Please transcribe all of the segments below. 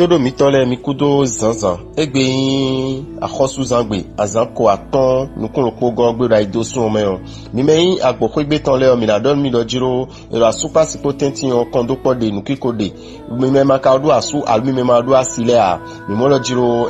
todo mitole mikudo zanzan egbe yin akhosu zangbe azanko aton nukun lopogo gbera idosun omeyan mimeyin agbokwe gbe tan le o minadon mi lo jiro ero asupa sipo tenti on kondo pode nukikode mime makaudu asu alumi memadu asile a mimolo jiro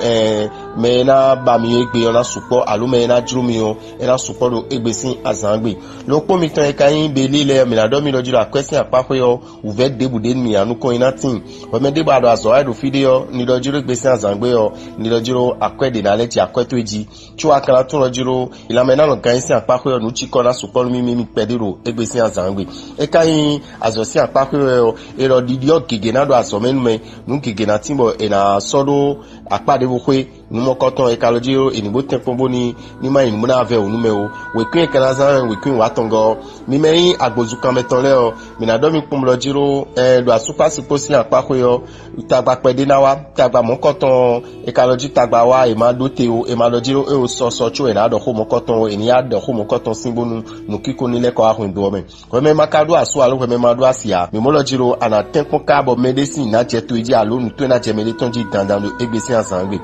mena ba mi egbe ona supo alume na jiro mi o era supo do egbe sin azangbe lopo mi tan ekayin be lile minadon mi lo jiro akwesi apapo yo uvet debude mi anuko inatin o me deba do aso aido fideo ni lo jiro egbe sin azangbe yo ni lo jiro akwede na leti akweto eji chua kala tun lo jiro ilamena lo kan sin apapo yo nu chiko na supo mi pedero egbe sin azangbe ekayin aso sin apapo yo ero didio gege na do aso menme nu gege na timbo ena sodo apade bokwe numo koton ekalojiro enibo tempombo ni ma enibo na ave onume o wekun ekanazan wekun watongo mimeyin agbozukan meton le o minadomi pomlojiro do asupa siposi apako yo tagba pede na wa tagba mo koton ekaloji tagba wa e ma dote o e ma lojiro e o so chu e na do ho mo koton o eni ya do ho mo koton simbonu nukiko ni leko ahun do me we me makado asu alo we me madu asia mi mo lojiro ana tempon kabo medicine na je to eji alo nu to na je mele tonji dandan lo egbesi asangbe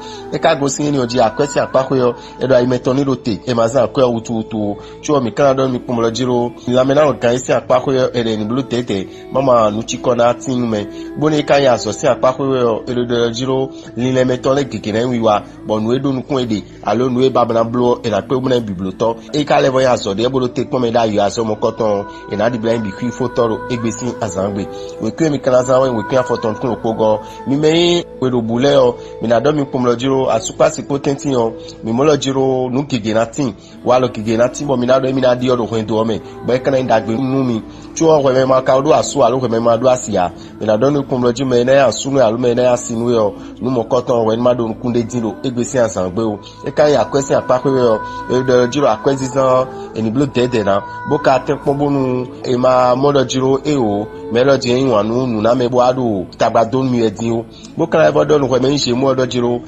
gosi ni oji akwesi apako yo edo aimetoni rote e mazan akwa utu chuo mi kanado mi pomolojiro lamena organisi apako yo ere ni blue tete mama nuchiko na tinme boni kanya asosi apako yo edo jiro lile metole kikene wiwa bonu edo nukun ede alo nu e babana blo e na pe muna biblioto e ka level ya so de bolo te pome da yo aso mo koton e na di blind bi kwi fotoro egbesi azangbe we kwe mi kanaza we kwe foton kun opogo mi me we do bule yo mi na do mi pomolojiro supasi potenti yo mi molo jiro nu kige na tin walo kige na tin bo mi na do mi na di odo hwen do me be kana ndagbe nu mi chuo hwe me ma ka odo asu alo hwe me ma do asia mi na do nu kumlo ji me na ya sunu alo me na ya sinu yo nu mo koton we ma do kunde diro egbesi ansangbe o e kan ya kwesi apako yo e do jiro akwesi san eni blo dede na bo ka te pobonu e ma molo jiro e o melody yin wanu nu na mebo ado tagbado mi edin o bo kana e do nu hwe me nse mu odo jiro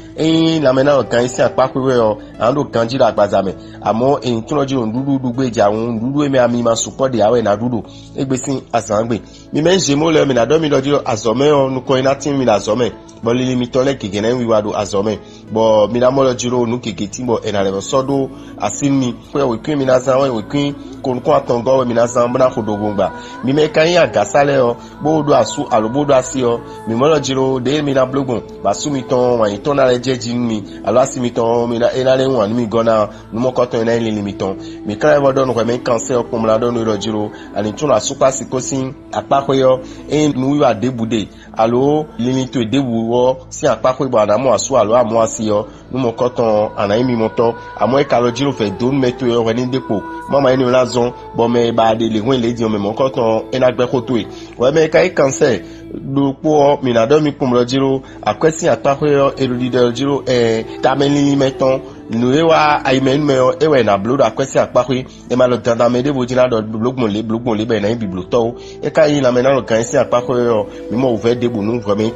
lamena kan isi apako we o ando kan jira agbazame amo en tun lojiro ndudu dugbeja won ndudu emi ami ma support de awe na dudu egbesin asangbe mi menje mo le mi na do mi lojiro azome o nu ko ina tin mi na azome bo lili mi tole kigene wi wado azome bo mi na mo lojiro nu kigeti bo ena le sodo asimi pe we kwin mi na san we kwin konko atongo we mi na san bana kodogongba mi me kan ya gasale o bo do asu alobodo asi o mi mo lojiro de mi na blogun basumi ton wa iton na lejeji mi alo asimi ton mi na enale wan mi gona numo koton na ile limiton mi kan ever don ko me cancel ko mla don lojiro ani tun la super sikosin apako yo en nu wi adebude alo limito edebu wo si apako ibo anamo asu alo amo asi yo numo koton anayi mi moto amo e kalojiro fe don meto yo we ni depo mama eni lazon bo me ba de le won le di o me mo koton enagbe koto e we me kai cancel lupo minado mi pomlojiro akwesi apako yo erudide jiro tameli meton nuewa aimen me ewe na blood akwesi apako e ma lo danda me de bojina do blogbon le be na biblioto e ka yin la mena lo kan si apako yo mi mo ouvert de bonu vraiment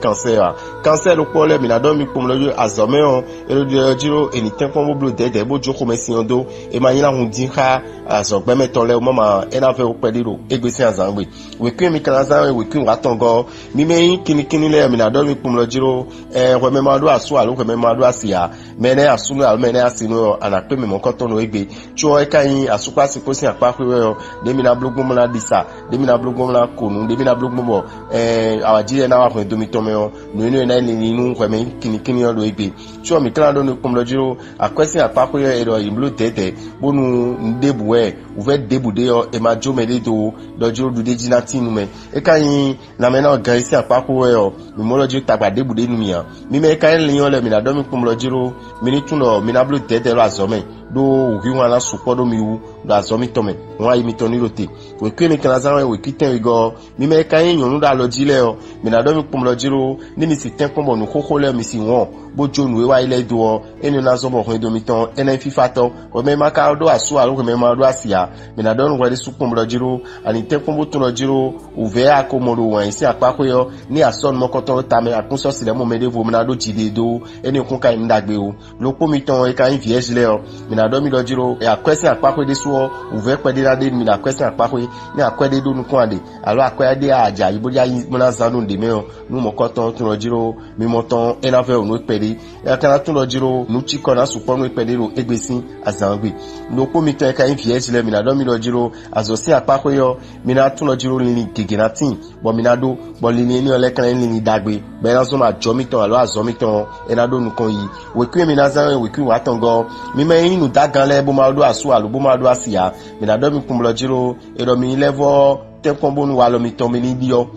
cancer lupo le minado mi pomlojiro azome o erudide jiro eni tempon bo blood de bojo ko mesi ondo e ma yin la hun din ha azogbe meton le o mama e na fe o pediro egbesi azangbe we kwin mi kanaza we kwin watongo mi me kini le mi na do mi pomlojiro we me ma do asu alo we me ma do asia mene asunu alo mene asinu anape me mo koton no egbe chuo e kan asupa siposi apako we de mi na blogun mo na disa de mi na blogun mo na konu de mi na blogun mo awajire na wa fun do mi to me o no na ni nu we me kini o do egbe chuo mi kan do ni pomlojiro akwesi apako we ero imlo tete bonu ndebu we uve debude yo e ma jo me de do jiro du de jinatinu me e kan na me na gaisi apako we o mi mo lojiro tagba debude nu mi ya mi me kan liyon le mi na do mi pomlojiro mi ni tun lo mi na blo tete lo azome do wi wan la support do mi wu do azomi tome won ayi mi toni rote we kwe mi kan azan we kiten go mi me kan yan nu da lo jile o mi na do mi pomlojiro ni mi si ten pombo nu koko le mi si won bojo nu we wa ile do eni na zo bo ko do mi ton ena fifa to o me maka do asu alo ko me ma do asia mi na do nu we su pomlojiro ani ten pombo tun lojiro uve akomodo wan isi apako yo ni ason mo koton ta me akun so sile mo me de vo mi na do jide do eni kun kan ndagbe o lo po mi ton e kan vierge le o mi mina do mi do jiro e akwese apakwe de so uve pede na de mi na akwese apakwe ni akwede do nu kwande alo akwede aja iboja mona zanu de me nu mokoton tun lo jiro mi moton e na fe onu pede e kana tun lo jiro nu chiko na supo nu pede ro egbesin azangbe no ko mi to e ka influence le mina do mi do jiro azosi apakwe yo mina tun lo jiro ni gegenatin bo mina do bo lini ni ole kan ni dagbe be na so ma jomiton alo azomiton e na do nu kon yi we kwi mi na zan we kwi wa tongo mi me inu dagan le bo ma do asu alo bo ma do asia mina do mi kumlo jiro e do mi level tem kombo nu walo mi to mi ni dio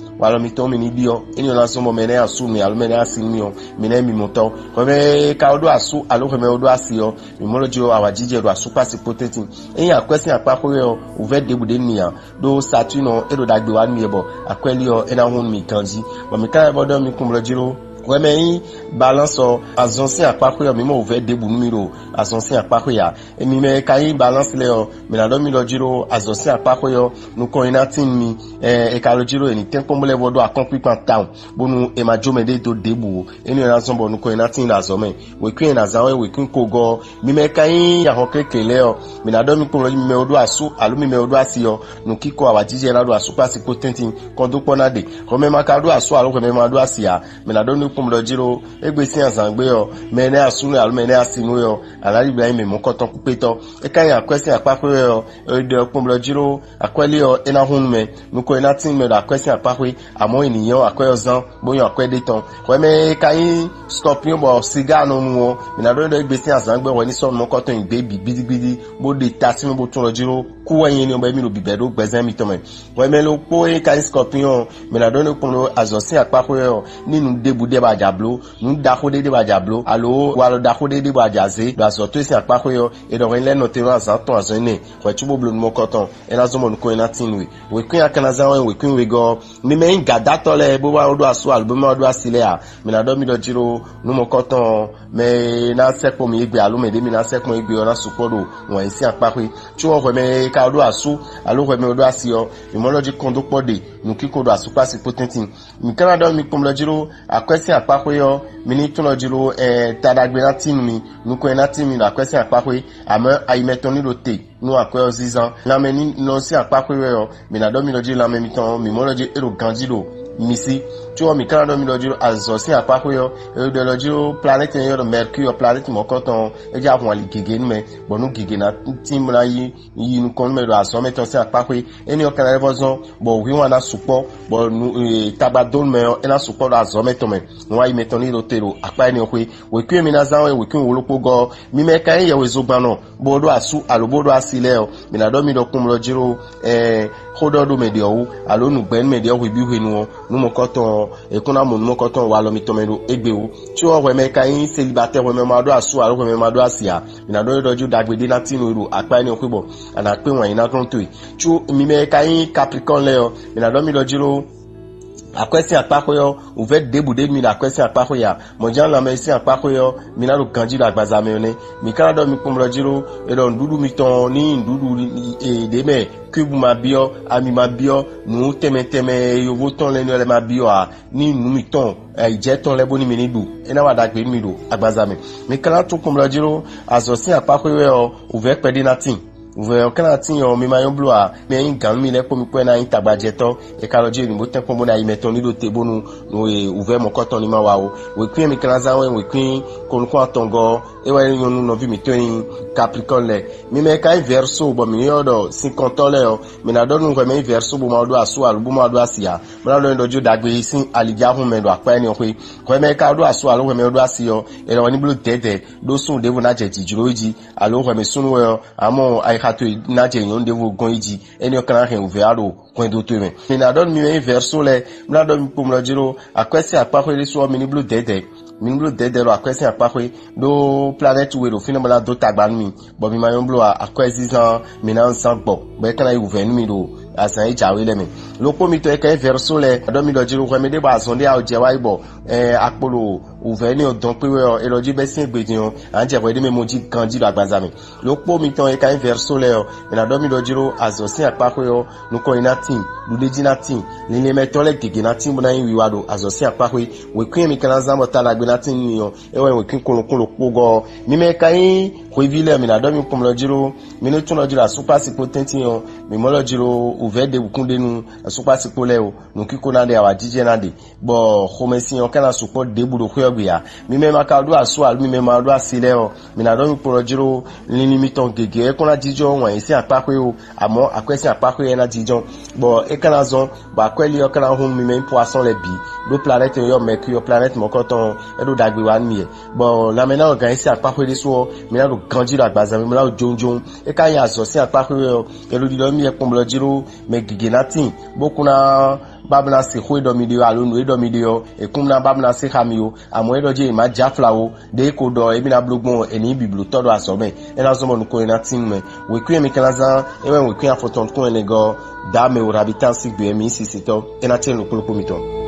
eni na so mo mene asu mi alo mene asin mi o mene mi moto ko me ka odo asu alo ko me odo asio mi mo lo jiro awajije do asu pass potato eni akwesi apako yo uve debude niya do satino e do dagbe wa mi ebo akweli o ena hun mi kanji bo mi ka bodo mi kumlo jiro ouais mais balance az ancien apako yo mi mo uve debu numero az ancien apako ya e mi me kai balance le o mi na do mi lo jiro az ancien apako yo nu ko ina tin mi e ka lo jiro eni ten ko mo le wodo accomplishment town bonu e ma jomede do debu eni na so bo nu ko ina tin la zo me we kwin na za we kwin ko go mi me kai ya ho kekele o mi na do mi ko lo mi me odo asu alu mi me odo asio nu kiko awajije na do asu pass potentin kon do pona de ko me ma ka do asu alu ko me ma do asia mi na do kumlo jiro egbesi azangbe yo mene asunu alu mene asinu yo alari ibrahim mo koton kupeto e kan ya question apako yo de kumlo jiro akweli yo ena hunme nuko ena tin me da question apako amo eniyan akweyo zan boyan akwede ton ko me kan scorpion bo cigar no mu mi na do egbesi azangbe wo ni so mo koton igbe bigbidi bo de tasimi bo tun lo jiro ku yin ni o be mi lo bibedo gbezen mi to me ko me lo po e kan scorpion mi na do no kumlo azosin apako yo ninu debude ba jablo nu dakode de ba jablo alo walo dakode de ba jaze do azoto isi apako yo e do ren le no tero azaton azone ko chubo blo mo koton e na zo mo ko ina tinwe we kun akanaza we kun we go mi me ngada to le bo wa do aso albo mo do asile a mi na do mi do jiro nu mo koton me na sepo mi egbe alo me de mi na sepo egbe ona suporo won isi apako chu o me ka do aso alo ko me do asio imology kondo pode nu kiko do aso pass potentin mi kana do mi pomlo jiro akwesi apako yo mini tuno jiro tadagbe na tin mi nuko na tin mi akwesi apako amo ayimeton ni rote nu akwe ozizan la meni no si apako yo mi na do mi lo jiro la meni ton mi mo lo jiro ero ganjilo misi tu o mi kana do mi lo jiro azosi apako yo e de lo jiro planet yo mercure planet mo koton e ja fun ali gege ni me bonu gege na tin mo la yi nu kon me do aso meton si apako eni o kana revozon bo wi wana supo bo tabadon me e na supo do aso meton me wa yi meton ni rotero apa eni o pe we kwi mi na zan we kwi wolopo go mi me kan ye we zogban no bo do asu alobo do asile o mi na do mi do kun lo jiro khododo medio alo nu gben medio we bi we nu mo koton e kuna mo koton wa lo mi tomero egbewo ti o we me kan célibataire we me ma do asu alo we me ma do asia mi na do doju dagbede na tinu ru apa ni o pe bo ana pe won yin na ton to tu mi me kan capricorn le o mi na do mi do jiro akwesi apako yo uve debude mi na akwesi apako ya mojan la me si apako yo mi na ro ganji la gbaza me ne mi kana do mi kumlo jiro e do ndudu mi ton ni ndudu e de me kubu ma bio ami ma bio nu teme yo voton le no le ma bio a ni nu mi ton ije ton le boni mi ni du e na wa dagbe mi do agbaza me mi kana to kumlo jiro azosin apako yo uve pede na tin uve kana tin yo mi ma yon blo a mi yin gan mi le po mi pe na yin tagbaje to e ka loje ni mo ten po mo na imeton ni do te bonu no uve mo koton ni ma wa o we kwin mi kana za we kwin kon ko atongo e wa yin nu no vi mi to yin capricorn le mi me kai verso bo mi yodo 50 le o mi na do nu ko me verso bo ma do aso alu bo ma do asia mo na do dojo dagbe sin alija hun me do apa ni o pe ko me ka do aso alu me do asio e ro ni blu tete do sun devu na je jiroji alu ko me sunu we amo ai hato na je yon devu gon iji eni o kan hen uve aro coin do to me mi na do mi verso le mi na do mi pom lo jiro akwesi apako ile so mi ni blu tete mingblo dedero akwesi apakwe do planet we do finamala do tagban mi bo mi mayon blo akwesi san minan san gbo be kana yu venu mi do asan ijawe le mi lo po mi to e kan verso le do mi do jiru ko mi de ba son de a je wa ibo apolo ouvert ni odon pe we eloji be sin egbeji on anje bo de me moji kanji lo agbaza mi lo po mi ton e kan verso le o na do mi do jiro azosin apako yo nu ko ina team lu de jina team ni le meto le gege na team na yin wiwa do azosin apako we kun mi kan za mo ta la gbe na team ni yo e we kun kolokun lo po go mi me kan ko vile mi na do mi pom lo jiro mi no tun lo jiro super sipo tenti yo mi mo lo jiro ouvert de bukunde nu super sipo le o nu kiko na de awa jije na de bo khomesi yo kana support de budo ko yogbe ya mi me maka do aso alu mi me ma do asile o mi na do mi pom lo jiro ni limiton gege e kuna jijo won yin si apako yo amo akwesi apako ye na jijo bo e kana zon ba kweli yo kana hun mi me poisson le bi do planète yo mercure planète mo koton e do dagbe wa ni e bo la mena organiser apako de so mi na do grandi la gbaza mi la jonjon e ka ya so si apako yo e lo di lo mi e pom lo jiro me gege na tin bo kuna babna se khwe do mi de alo no e do mi de yo e kumna babna se khami yo amo e do je ma jaflawo de ko do e bi na blogbon e ni biblo todo aso ben e na so mo no ko ina tin me we kwen mi kalaza e we kwen afoton ko ene go da me ora bitan sigbe mi sisito e na chen lo ko mi to